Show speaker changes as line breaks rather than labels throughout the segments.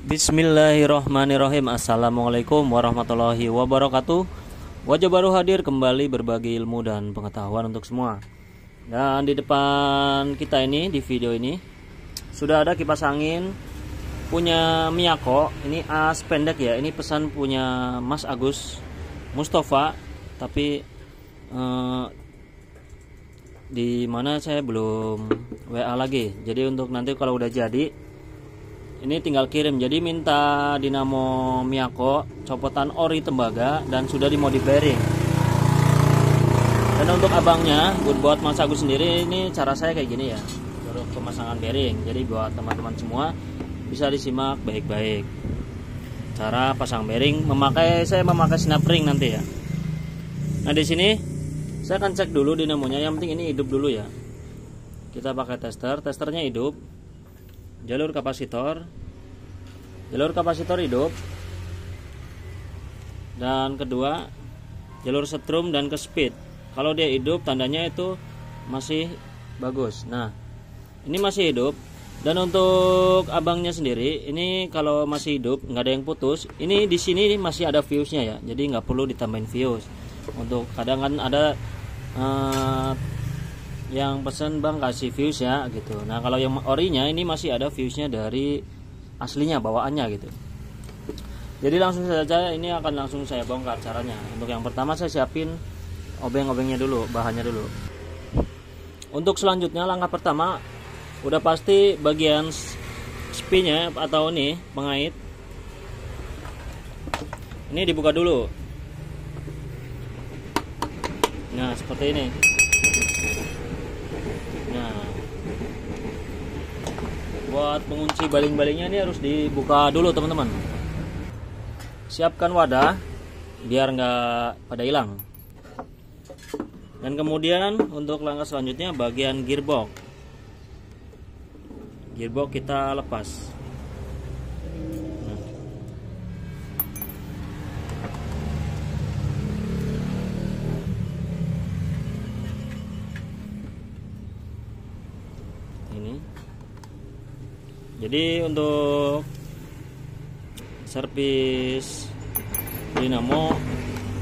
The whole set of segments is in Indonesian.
Bismillahirrohmanirrohim. Assalamualaikum warahmatullahi wabarakatuh. Wajah baru hadir kembali berbagi ilmu dan pengetahuan untuk semua. Dan di depan kita ini, di video ini sudah ada kipas angin punya Miyako. Ini as pendek ya. Ini pesan punya Mas Agus Mustafa. Tapi di mana saya belum WA lagi. Jadi untuk nanti kalau udah jadi, ini tinggal kirim. Jadi minta dinamo Miyako copotan ori tembaga dan sudah dimodif bearing. Dan untuk abangnya buat Mas Agus sendiri, ini cara saya kayak gini ya, untuk pemasangan bearing. Jadi buat teman-teman semua bisa disimak baik-baik cara pasang bearing. Saya memakai snap ring nanti ya. Nah di sini saya akan cek dulu dinamonya. Yang penting ini hidup dulu ya. Kita pakai testernya hidup. Jalur kapasitor hidup, dan kedua jalur setrum dan ke speed. Kalau dia hidup tandanya itu masih bagus. Nah ini masih hidup. Dan untuk abangnya sendiri, ini kalau masih hidup nggak ada yang putus, ini di sini masih ada fuse-nya ya, jadi nggak perlu ditambahin fuse. Untuk kadang kan ada yang pesen bang kasih fuse ya gitu. Nah kalau yang orinya ini masih ada fuse-nya dari aslinya bawaannya gitu. Jadi langsung saja ini akan langsung saya bongkar caranya. Untuk yang pertama saya siapin obeng-obengnya dulu, bahannya dulu. Untuk selanjutnya langkah pertama udah pasti bagian spin-nya atau ini pengait. Ini dibuka dulu. Nah seperti ini. Nah, buat mengunci baling-balingnya ini harus dibuka dulu teman-teman. Siapkan wadah biar nggak pada hilang. Dan kemudian untuk langkah selanjutnya bagian gearbox. Gearbox kita lepas. Jadi untuk servis dinamo,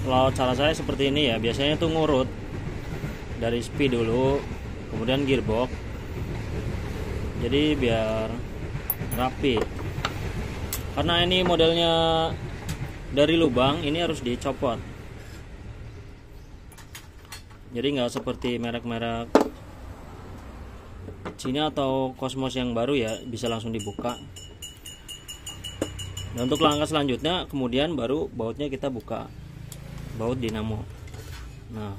kalau cara saya seperti ini ya, biasanya tuh ngurut dari speed dulu, kemudian gearbox. Jadi biar rapi. Karena ini modelnya dari lubang, ini harus dicopot. Jadi nggak seperti merek-merek Cina atau Cosmos yang baru ya, bisa langsung dibuka. Dan untuk langkah selanjutnya kemudian baru bautnya kita buka, baut dinamo. Nah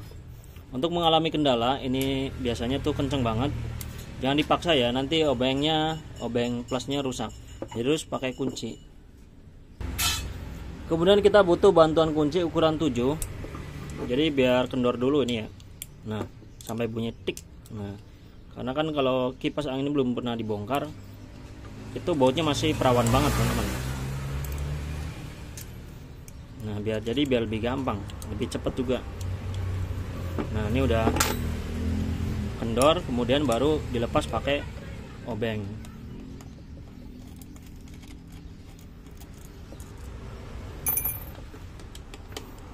untuk mengalami kendala ini biasanya tuh kenceng banget, jangan dipaksa ya, nanti obeng plusnya rusak. Jadi harus pakai kunci. Kemudian kita butuh bantuan kunci ukuran 7. Jadi biar kendor dulu ini ya. Nah sampai bunyi tik. Nah karena kan kalau kipas angin ini belum pernah dibongkar, itu bautnya masih perawan banget teman-teman. Nah biar lebih gampang, lebih cepat juga. Nah ini udah kendor, kemudian baru dilepas pakai obeng.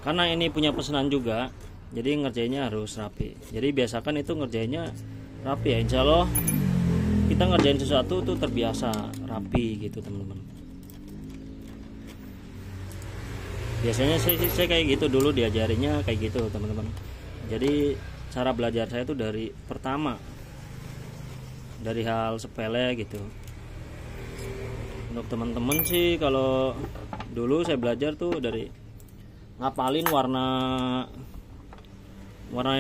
Karena ini punya pesanan juga, jadi ngerjainnya harus rapi. Jadi biasakan itu ngerjainnya rapi ya, insya Allah kita ngerjain sesuatu tuh terbiasa rapi gitu teman-teman. Biasanya saya kayak gitu dulu, diajarinya kayak gitu teman-teman. Jadi cara belajar saya tuh dari pertama, dari hal sepele gitu. Untuk teman-teman sih kalau dulu saya belajar tuh dari ngapalin warna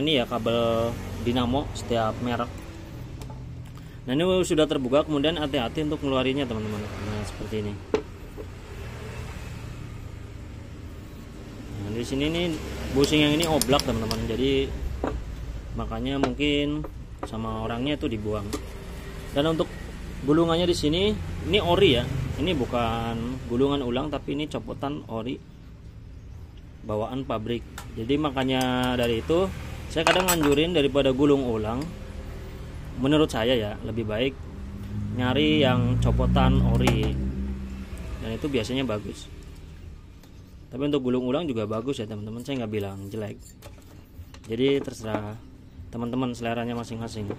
ini ya, kabel dinamo setiap merek. Nah ini sudah terbuka, kemudian hati-hati untuk ngeluarinnya teman-teman. Nah seperti ini. Nah di sini nih bushing yang ini oblak teman-teman, jadi makanya mungkin sama orangnya itu dibuang. Dan untuk gulungannya di sini ini ori ya, ini bukan gulungan ulang tapi ini copotan ori bawaan pabrik. Jadi makanya dari itu saya kadang nganjurin daripada gulung ulang, menurut saya ya lebih baik nyari yang copotan ori. dan itu biasanya bagus. Tapi untuk gulung ulang juga bagus ya teman-teman, saya nggak bilang jelek. Jadi terserah teman-teman seleranya masing-masing.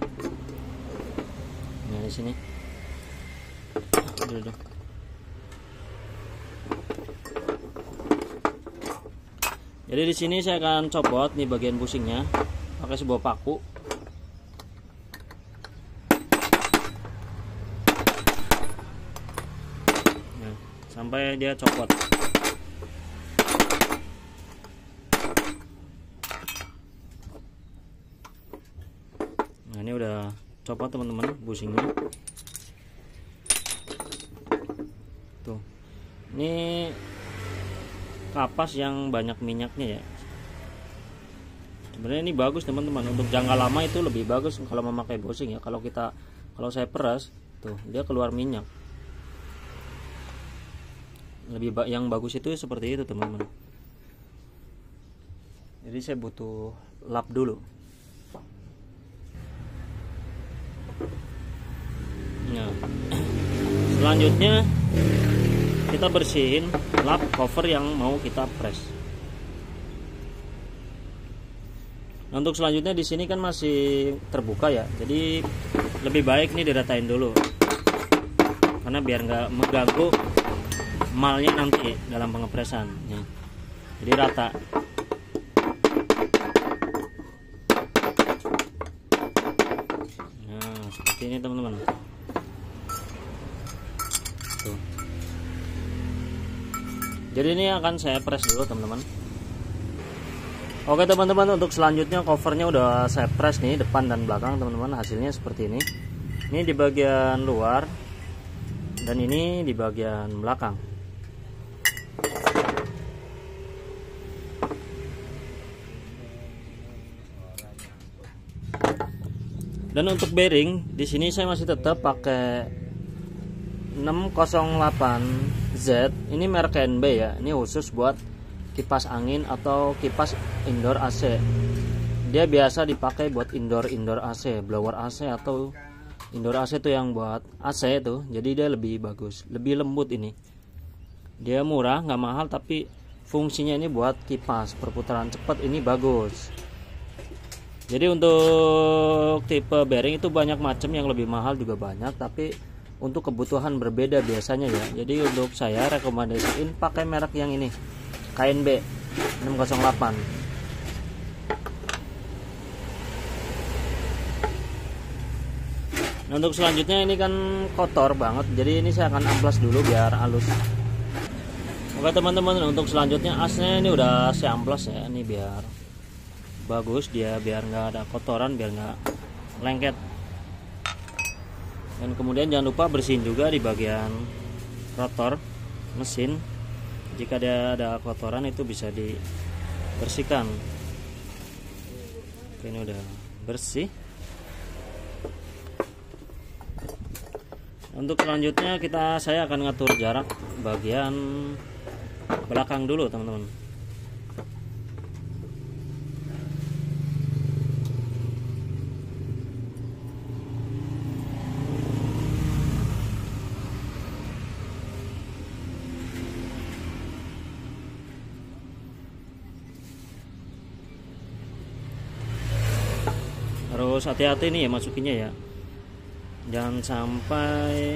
Nah di sini, jadi di sini saya akan copot nih bagian busingnya pakai sebuah paku. Nah, sampai dia copot. Nah ini udah copot teman-teman busingnya. Tuh, ini kapas yang banyak minyaknya ya. Sebenarnya ini bagus teman-teman, untuk jangka lama itu lebih bagus kalau memakai busing ya. Kalau saya peras, tuh dia keluar minyak. Yang bagus itu seperti itu teman-teman. Jadi saya butuh lap dulu. Nah, selanjutnya kita bersihin lap cover yang mau kita press. Nah, untuk selanjutnya di sini kan masih terbuka ya, jadi lebih baik nih diratain dulu, karena biar nggak mengganggu malnya nanti dalam pengepresan. Nih, jadi rata. Nah, seperti ini teman-teman. Jadi ini akan saya press dulu teman-teman. Oke teman-teman, untuk selanjutnya covernya udah saya press nih, depan dan belakang teman-teman. Hasilnya seperti ini. Ini di bagian luar dan ini di bagian belakang. Dan untuk bearing di sini saya masih tetap pakai 608Z. Ini merek NB ya. Ini khusus buat kipas angin atau kipas indoor AC. Dia biasa dipakai buat indoor AC, blower AC atau indoor AC itu yang buat AC itu. Jadi dia lebih bagus, lebih lembut ini. Dia murah, nggak mahal, tapi fungsinya ini buat kipas perputaran cepat, ini bagus. Jadi untuk tipe bearing itu banyak macam, yang lebih mahal juga banyak, tapi untuk kebutuhan berbeda biasanya ya. Jadi untuk saya rekomendasiin pakai merek yang ini, KNB 608. Nah, untuk selanjutnya ini kan kotor banget, jadi ini saya akan amplas dulu biar halus. Oke teman-teman, untuk selanjutnya asnya ini udah saya amplas ya, ini biar bagus dia, biar nggak ada kotoran, biar nggak lengket. Dan kemudian jangan lupa bersihin juga di bagian rotor mesin. Jika ada kotoran itu bisa dibersihkan. Oke, ini udah bersih. Untuk selanjutnya saya akan ngatur jarak bagian belakang dulu teman-teman. Harus hati-hati nih ya masukinnya ya, jangan sampai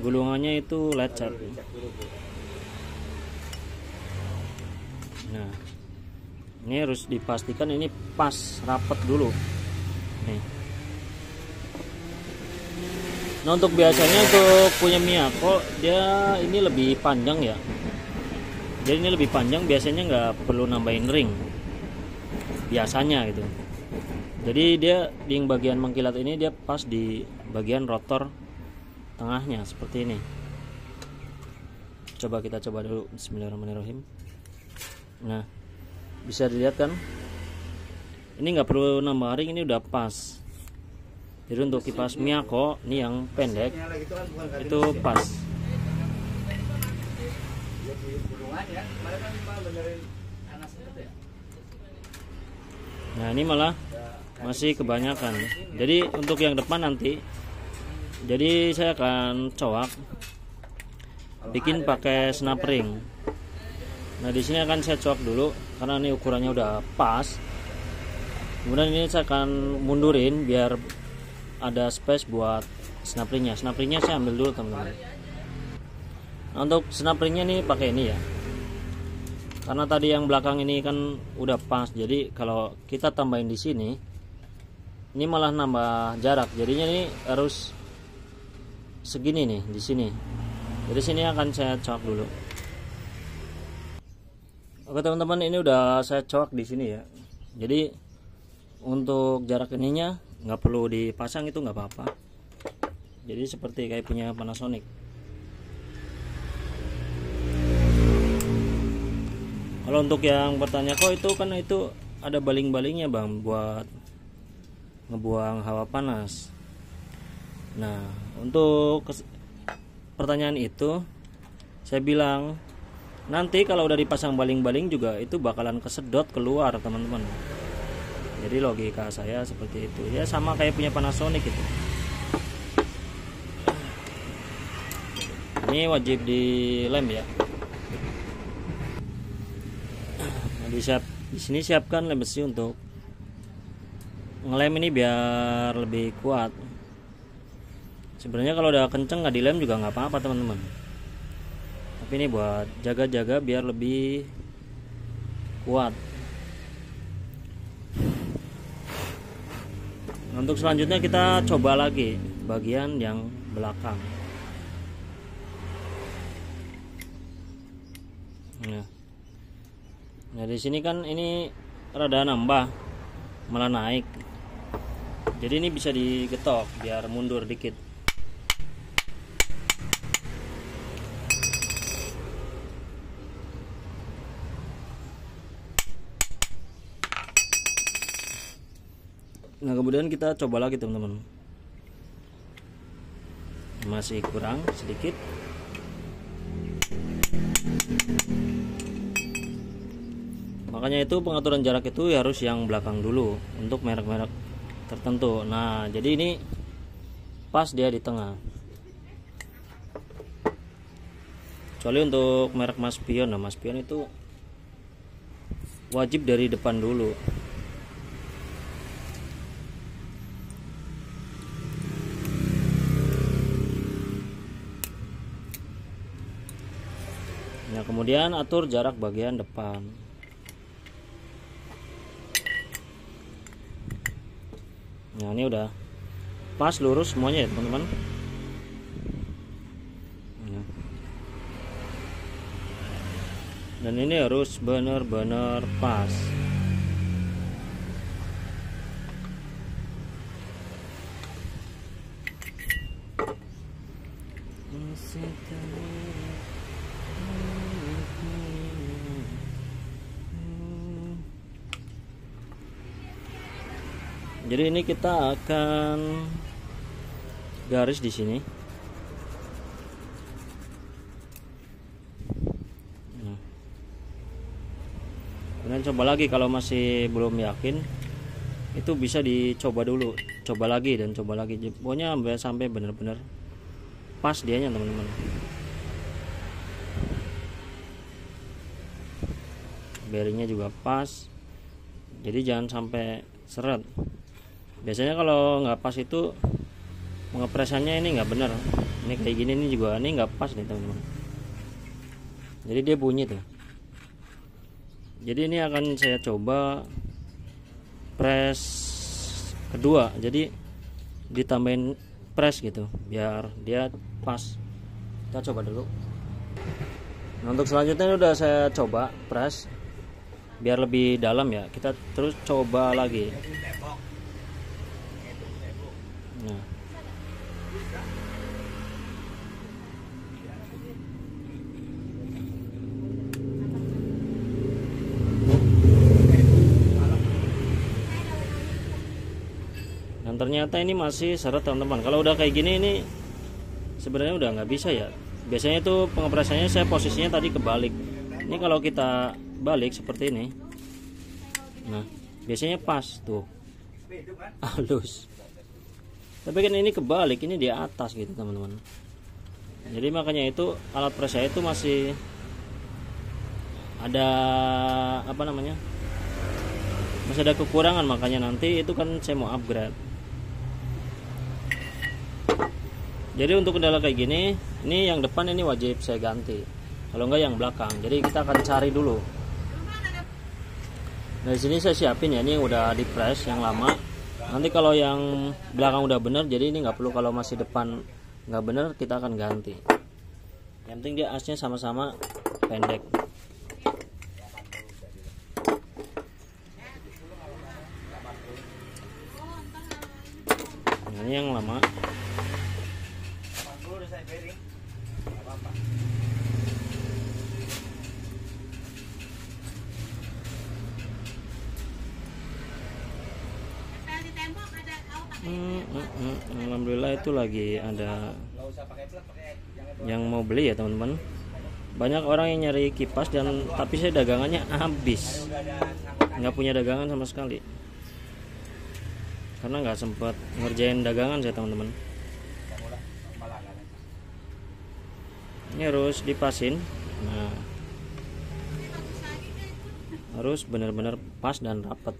gulungannya itu lecet. Nah, ini harus dipastikan ini pas rapet dulu nih. Nah, untuk biasanya untuk punya Miyako dia ini lebih panjang ya, jadi ini lebih panjang, biasanya nggak perlu nambahin ring biasanya gitu. Jadi dia di bagian mengkilat ini dia pas di bagian rotor tengahnya seperti ini. Kita coba dulu. Bismillahirrahmanirrahim. Nah, bisa dilihat kan, ini nggak perlu nambah ring, ini udah pas. Jadi untuk kipas Miyako ini yang pendek itu pas. Nah, ini malah masih kebanyakan. Jadi untuk yang depan nanti, jadi saya akan coak bikin pakai snap ring. Nah, di sini akan saya coak dulu karena ini ukurannya udah pas. Kemudian ini saya akan mundurin biar ada space buat snap ringnya. Snap ringnya saya ambil dulu teman-teman. Nah, untuk snap ringnya nih pakai ini ya. Karena tadi yang belakang ini kan udah pas, jadi kalau kita tambahin di sini, ini malah nambah jarak. Jadinya ini harus segini nih di sini. Jadi sini akan saya coak dulu. Oke teman-teman, ini udah saya coak di sini ya. Jadi untuk jarak ininya nggak perlu dipasang, itu nggak apa-apa. Jadi seperti kayak punya Panasonic. Kalau untuk yang bertanya kok itu kan itu ada baling-balingnya bang buat ngebuang hawa panas. Nah, untuk pertanyaan itu saya bilang nanti kalau udah dipasang baling-baling juga itu bakalan kesedot keluar teman-teman. Jadi logika saya seperti itu ya, sama kayak punya Panasonic itu. Ini wajib dilem ya. Di sini siapkan lem besi untuk ngelem ini biar lebih kuat. Sebenarnya kalau udah kenceng nggak dilem juga nggak apa-apa teman-teman. Tapi ini buat jaga-jaga biar lebih kuat. Untuk selanjutnya kita coba lagi bagian yang belakang. Nah di sini kan ini rada nambah, malah naik. Jadi ini bisa digetok biar mundur dikit. Nah kemudian kita coba lagi teman-teman. Masih kurang sedikit. Makanya itu pengaturan jarak itu harus yang belakang dulu untuk merek-merek tertentu. Nah jadi ini pas dia di tengah. Kecuali untuk merek Mas Pion. Nah Mas Pion itu wajib dari depan dulu. Nah kemudian atur jarak bagian depan. Nah ini udah pas lurus semuanya ya teman-teman. Dan ini harus benar-benar pas. Jadi ini kita akan garis di sini. Nah. Kemudian coba lagi kalau masih belum yakin, itu bisa dicoba dulu, coba lagi dan coba lagi. Pokoknya sampai benar-benar pas dianya teman-teman. Bearingnya juga pas. Jadi jangan sampai seret. Biasanya kalau nggak pas itu pengepresannya ini nggak benar. Ini kayak gini nih juga ini nggak pas nih teman-teman. Jadi dia bunyi tuh. Jadi ini akan saya coba press kedua. Jadi ditambahin press gitu biar dia pas. Kita coba dulu. Nah, untuk selanjutnya udah saya coba press biar lebih dalam ya. Kita terus coba lagi. Nah. Dan ternyata ini masih seret teman-teman. Kalau udah kayak gini ini sebenarnya udah nggak bisa ya. Biasanya itu pengepresannya saya posisinya tadi kebalik. Ini kalau kita balik seperti ini, nah biasanya pas tuh, halus. Tapi kan ini kebalik, ini di atas gitu teman-teman. Jadi makanya itu alat pres saya itu masih ada apa namanya, masih ada kekurangan, makanya nanti itu kan saya mau upgrade. Jadi untuk kendala kayak gini, ini yang depan ini wajib saya ganti, kalau enggak yang belakang. Jadi kita akan cari dulu. Nah, di sini saya siapin ya, ini udah di press yang lama. Nanti kalau yang belakang udah bener, jadi ini nggak perlu, kalau masih depan nggak bener kita akan ganti. Yang penting dia asnya sama-sama pendek. Nah, ini yang lama. Alhamdulillah itu lagi ada yang mau beli ya teman-teman. Banyak orang yang nyari kipas, dan tapi saya dagangannya habis, nggak punya dagangan sama sekali karena nggak sempat ngerjain dagangan saya teman-teman. Ini harus dipasin. Nah, harus benar-benar pas dan rapat.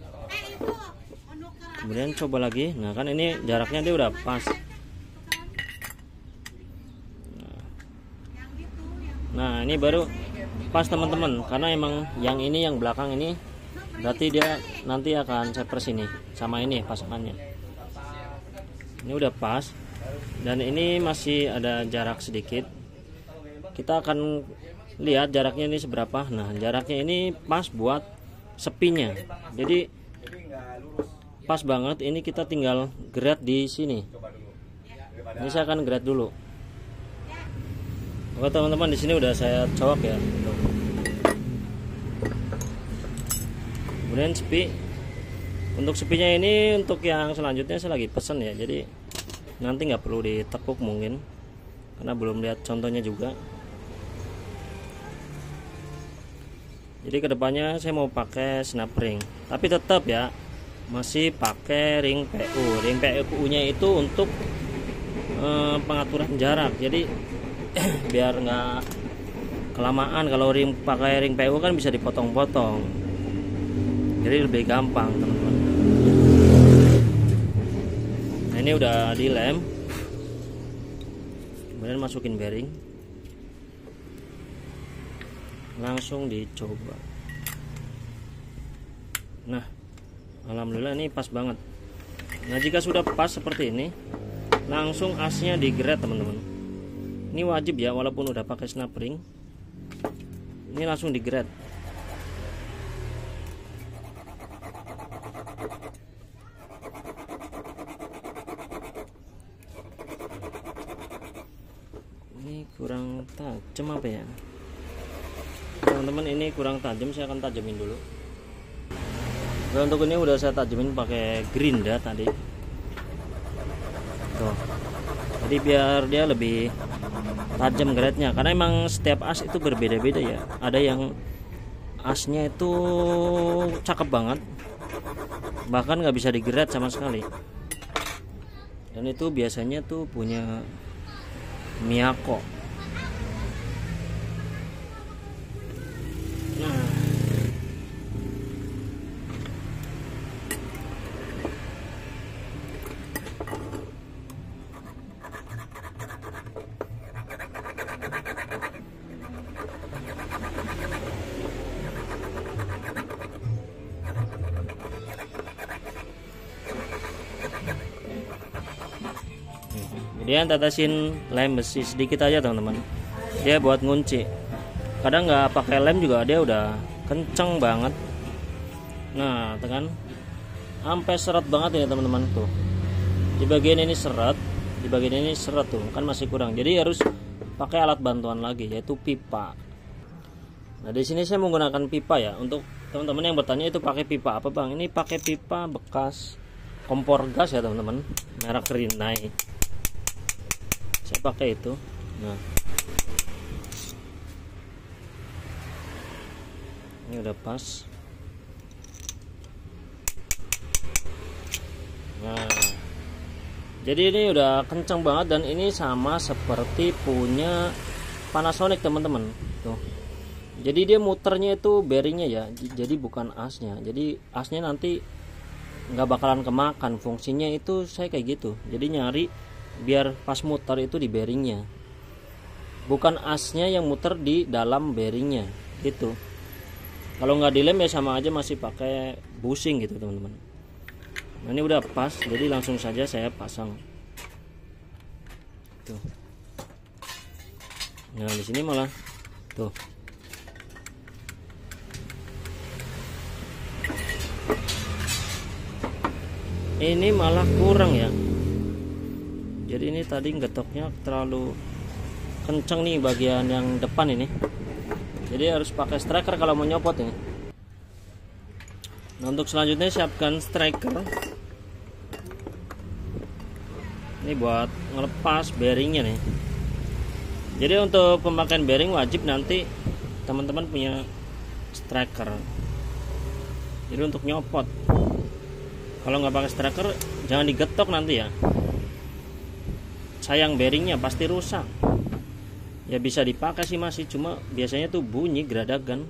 Kemudian coba lagi. Nah kan ini jaraknya dia udah pas. Nah ini baru pas teman-teman, karena emang yang ini, yang belakang ini berarti dia nanti akan saya pers ini sama ini pasangannya. Ini udah pas, dan ini masih ada jarak sedikit. Kita akan lihat jaraknya ini seberapa. Nah jaraknya ini pas buat sepinya, jadi pas banget. Ini kita tinggal grade di sini. Ini saya akan grade dulu. Oke teman-teman, di sini udah saya colok ya. Kemudian sepi. Untuk sepinya ini, untuk yang selanjutnya saya lagi pesen ya. Jadi nanti nggak perlu ditekuk mungkin, karena belum lihat contohnya juga. Jadi kedepannya saya mau pakai snap ring, tapi tetap ya masih pakai ring PU. Ring PU nya itu untuk pengaturan jarak, jadi biar nggak kelamaan. Kalau pakai ring PU kan bisa dipotong-potong, jadi lebih gampang teman-teman. Nah ini udah dilem, kemudian masukin bearing, langsung dicoba. Nah alhamdulillah ini pas banget. Nah jika sudah pas seperti ini, langsung asnya digrade teman-teman. Ini wajib ya, walaupun udah pakai snap ring, ini langsung digrade. Ini kurang tajam apa ya teman-teman, ini kurang tajam, saya akan tajamin dulu. Nah, untuk ini udah saya tajamin pakai gerinda tadi. Tuh. Jadi biar dia lebih tajam grade-nya, karena emang setiap as itu berbeda-beda ya. Ada yang asnya itu cakep banget, bahkan nggak bisa digrade sama sekali. Dan itu biasanya tuh punya Miyako. Nah kemudian tetesin lem besi sedikit aja teman-teman, dia buat ngunci. Kadang nggak pakai lem juga dia udah kenceng banget. Nah tekan sampai seret banget ya teman-teman. Tuh di bagian ini seret, di bagian ini seret, tuh kan masih kurang, jadi harus pakai alat bantuan lagi, yaitu pipa. Nah di sini saya menggunakan pipa ya. Untuk teman-teman yang bertanya itu pakai pipa apa bang, ini pakai pipa bekas kompor gas ya teman-teman, merek Rinnai. Saya pakai itu. Nah ini udah pas. Nah Jadi ini udah kenceng banget, dan ini sama seperti punya Panasonic teman-teman tuh. Jadi dia muternya itu bearingnya ya, jadi bukan asnya. Jadi asnya nanti nggak bakalan kemakan, fungsinya itu saya kayak gitu. Jadi nyari biar pas muter itu di bearingnya, bukan asnya yang muter di dalam bearingnya gitu. Kalau nggak dilem ya sama aja masih pakai bushing gitu teman-teman. Nah ini udah pas, jadi langsung saja saya pasang tuh. Nah di sini malah tuh ini malah kurang ya. Jadi ini tadi getoknya terlalu kenceng nih bagian yang depan ini. Jadi harus pakai striker kalau mau nyopot ini. Nah untuk selanjutnya siapkan striker. Ini buat ngelepas bearingnya nih. Jadi untuk pemakaian bearing wajib nanti teman-teman punya striker. Jadi untuk nyopot, kalau nggak pakai striker jangan digetok nanti ya. Sayang bearingnya pasti rusak. Ya bisa dipakai sih masih, cuma biasanya tuh bunyi geradagan.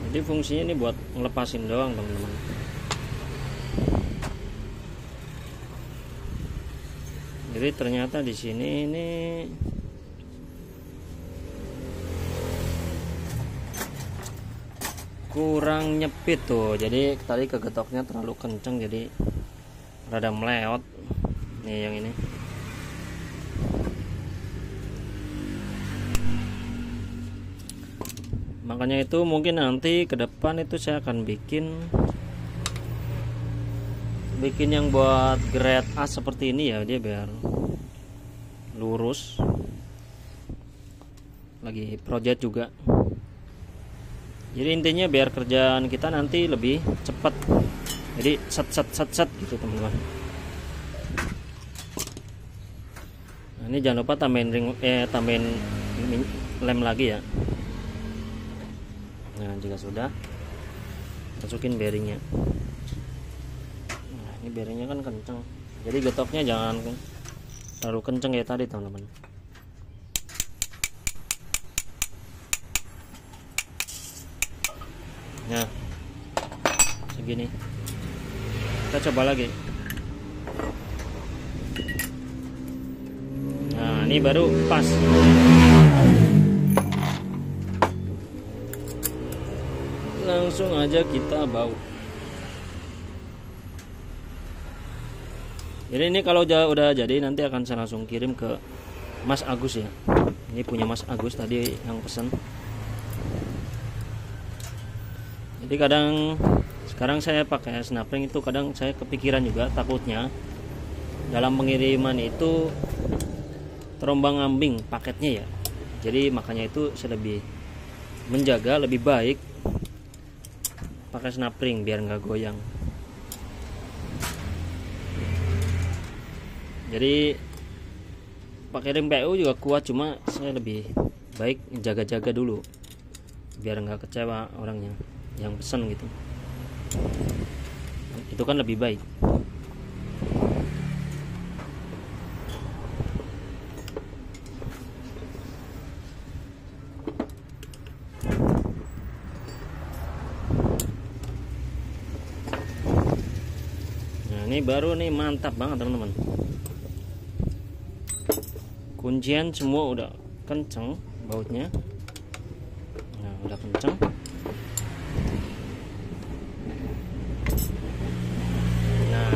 Jadi fungsinya ini buat ngelepasin doang teman-teman. Jadi ternyata di sini ini kurang nyepit tuh. Jadi tadi kegetoknya terlalu kenceng, jadi rada meleot. Nih yang ini. Makanya itu mungkin nanti ke depan itu saya akan bikin yang buat grade A seperti ini ya, dia biar lurus. Lagi project juga. Jadi intinya biar kerjaan kita nanti lebih cepat. Jadi set gitu teman-teman. Nah, ini jangan lupa tambahin lem lagi ya. Nah jika sudah, masukin bearingnya. Nah ini bearingnya kan kenceng, jadi getoknya jangan terlalu kenceng ya tadi teman-teman. Nah segini, kita coba lagi. Nah ini baru pas. Langsung aja kita baut. Jadi ini kalau udah jadi nanti akan saya langsung kirim ke Mas Agus ya. Ini punya Mas Agus tadi yang pesen. Jadi kadang sekarang saya pakai snapring itu kadang saya kepikiran juga, takutnya dalam pengiriman itu terombang-ambing paketnya ya. Jadi makanya itu saya lebih menjaga, lebih baik pakai snapring biar nggak goyang. Jadi pakai ring PU juga kuat, cuma saya lebih baik jaga-jaga dulu biar nggak kecewa orangnya yang pesen gitu. Itu kan lebih baik. Ini baru nih mantap banget teman-teman. Kuncian semua udah kenceng bautnya. Nah udah kenceng. Nah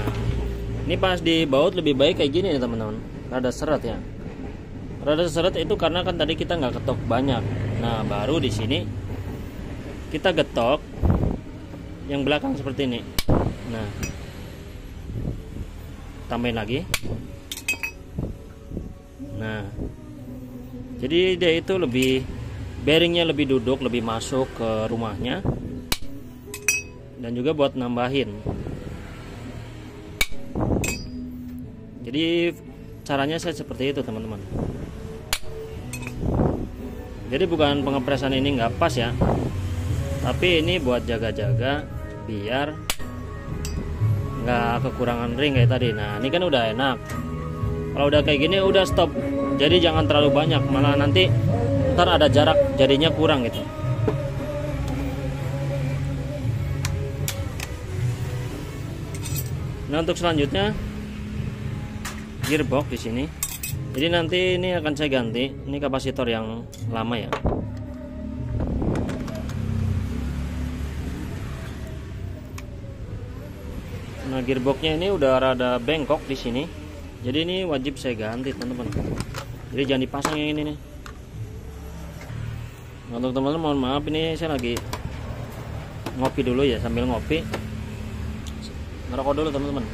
ini pas di baut lebih baik kayak gini nih teman-teman. Rada seret ya. Rada seret itu karena kan tadi kita nggak ketok banyak. Nah baru di sini kita getok yang belakang seperti ini. Nah tambahin lagi. Nah jadi dia itu lebih, bearingnya lebih duduk, lebih masuk ke rumahnya, dan juga buat nambahin. Jadi caranya saya seperti itu teman-teman. Jadi bukan pengepresan ini nggak pas ya, tapi ini buat jaga-jaga biar nggak kekurangan ring kayak tadi. Nah ini kan udah enak. Kalau udah kayak gini udah stop. Jadi jangan terlalu banyak, malah nanti ntar ada jarak jadinya kurang gitu. Nah untuk selanjutnya gearbox di sini. Jadi nanti ini akan saya ganti. Ini kapasitor yang lama ya. Nah gearboxnya ini udah rada bengkok di sini. Jadi ini wajib saya ganti teman-teman. Jadi jangan dipasang yang ini nih. Nah, untuk teman-teman mohon maaf, ini saya lagi ngopi dulu ya, sambil ngopi ngerokok dulu teman-teman.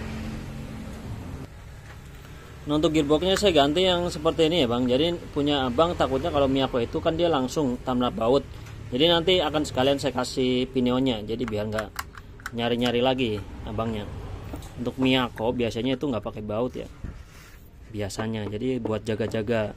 Nah untuk gearboxnya saya ganti yang seperti ini ya bang. Jadi punya abang takutnya kalau Miyako itu kan dia langsung tanpa baut. Jadi nanti akan sekalian saya kasih pinionnya. Jadi biar nggak nyari-nyari lagi abangnya. Untuk Miyako biasanya itu nggak pakai baut ya. Biasanya jadi buat jaga-jaga.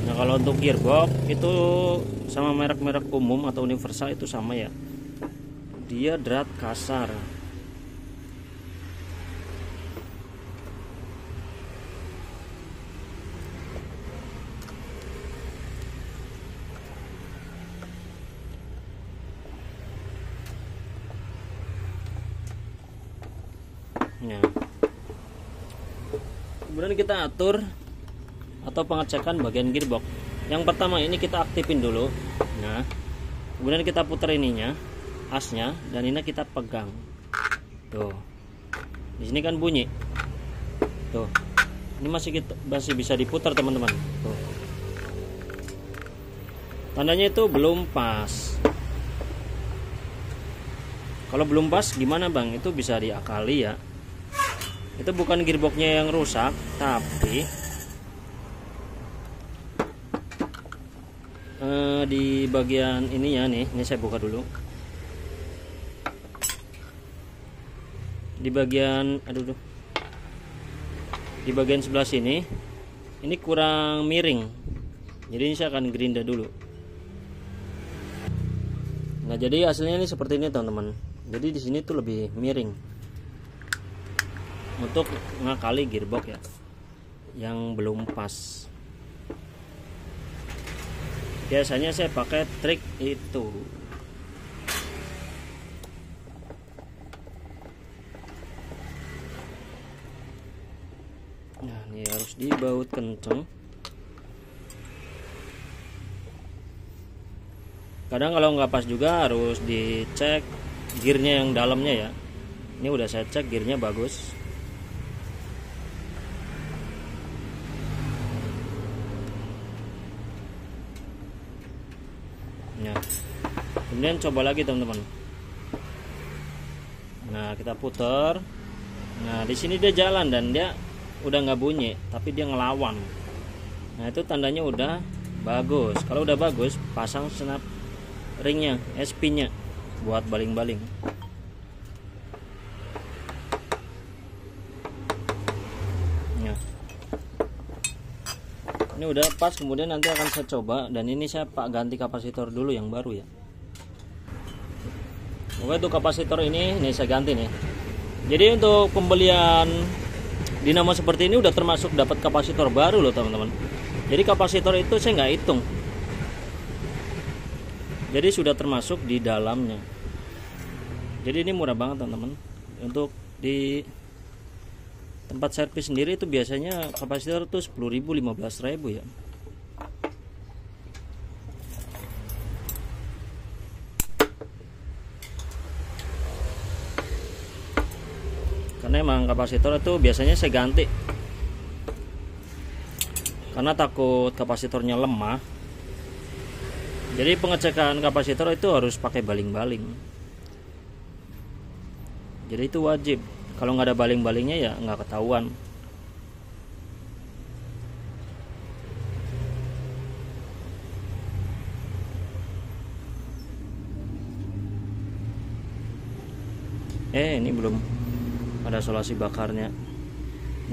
Nah kalau untuk gearbox itu sama merek-merek umum atau universal itu sama ya, dia drat kasar. Nah, kemudian kita atur atau pengecekan bagian gearbox. Yang pertama ini kita aktifin dulu. Nah, kemudian kita putar ininya, asnya, dan ini kita pegang. Tuh, di sini kan bunyi. Tuh, ini masih bisa diputar teman-teman. Tuh, tandanya itu belum pas. Kalau belum pas gimana bang? Itu bisa diakali ya. Itu bukan gearboxnya yang rusak, tapi di bagian ini ya nih, ini saya buka dulu. Di bagian, di bagian sebelah sini, ini kurang miring. Jadi ini saya akan gerinda dulu. Nah jadi hasilnya ini seperti ini teman-teman. Jadi di sini tuh lebih miring. Untuk ngakali gearbox ya yang belum pas. Biasanya saya pakai trik itu. Nah ini harus dibaut kenceng. Kadang kalau nggak pas juga harus dicek gearnya yang dalamnya ya. Ini udah saya cek gearnya bagus. Nah, kemudian coba lagi teman-teman. Nah kita putar. Nah di sini dia jalan dan dia udah nggak bunyi, tapi dia ngelawan. Nah itu tandanya udah bagus. Kalau udah bagus, pasang snap ringnya, SP-nya buat baling-baling. Nah, ini udah pas. Kemudian nanti akan saya coba, dan ini saya ganti kapasitor dulu yang baru ya. Oke, untuk kapasitor ini saya ganti nih. Jadi untuk pembelian dinamo seperti ini udah termasuk dapat kapasitor baru loh teman-teman. Jadi kapasitor itu saya nggak hitung. Jadi sudah termasuk di dalamnya. Jadi ini murah banget teman-teman. Untuk di tempat servis sendiri itu biasanya kapasitor tuh 10.000 15.000 ya. Karena emang kapasitor itu biasanya saya ganti. Karena takut kapasitornya lemah. Jadi pengecekan kapasitor itu harus pakai baling-baling. Jadi itu wajib. Kalau nggak ada baling-balingnya ya nggak ketahuan. Ini belum ada solasi bakarnya.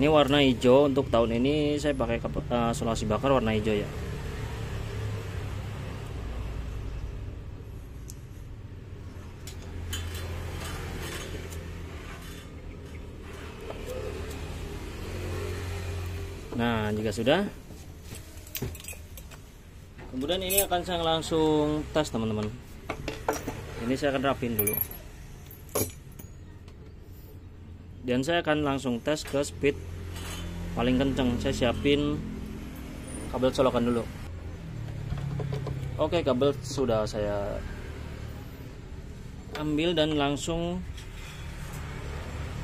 Ini warna hijau. Untuk tahun ini saya pakai solasi bakar warna hijau ya. Nah, jika sudah, kemudian ini akan saya langsung tes teman-teman. Ini saya akan rapin dulu. Dan saya akan langsung tes ke speed paling kenceng. Saya siapin kabel colokan dulu. Oke, kabel sudah saya ambil dan langsung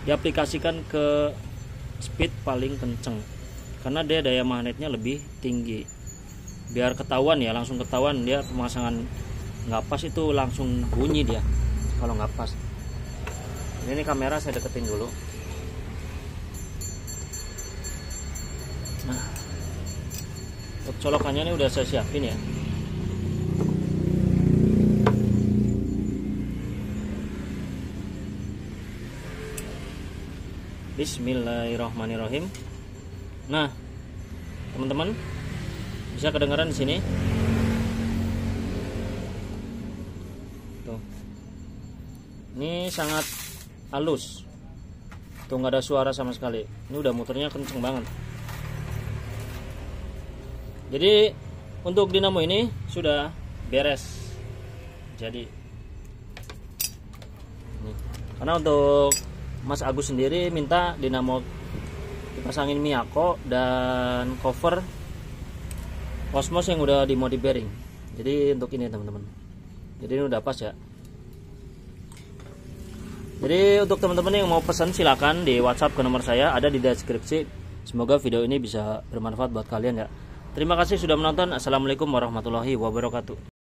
diaplikasikan ke speed paling kenceng, karena dia daya magnetnya lebih tinggi. Biar ketahuan ya, langsung ketahuan dia pemasangan nggak pas, itu langsung bunyi dia kalau nggak pas. Ini kamera saya deketin dulu. Nah, untuk colokannya ini udah saya siapin ya. Bismillahirrahmanirrahim. Nah, teman-teman bisa kedengaran di sini. Tuh. Ini sangat halus. Tuh, nggak ada suara sama sekali. Ini udah muternya kenceng banget. Jadi untuk dinamo ini sudah beres. Jadi ini. Karena untuk Mas Agus sendiri minta dinamo dipasangin Miyako dan cover Cosmos yang udah dimodif bearing. Jadi untuk ini teman-teman. Jadi ini udah pas ya. Jadi untuk teman-teman yang mau pesan silakan di WhatsApp ke nomor saya, ada di deskripsi. Semoga video ini bisa bermanfaat buat kalian ya. Terima kasih sudah menonton. Assalamualaikum warahmatullahi wabarakatuh.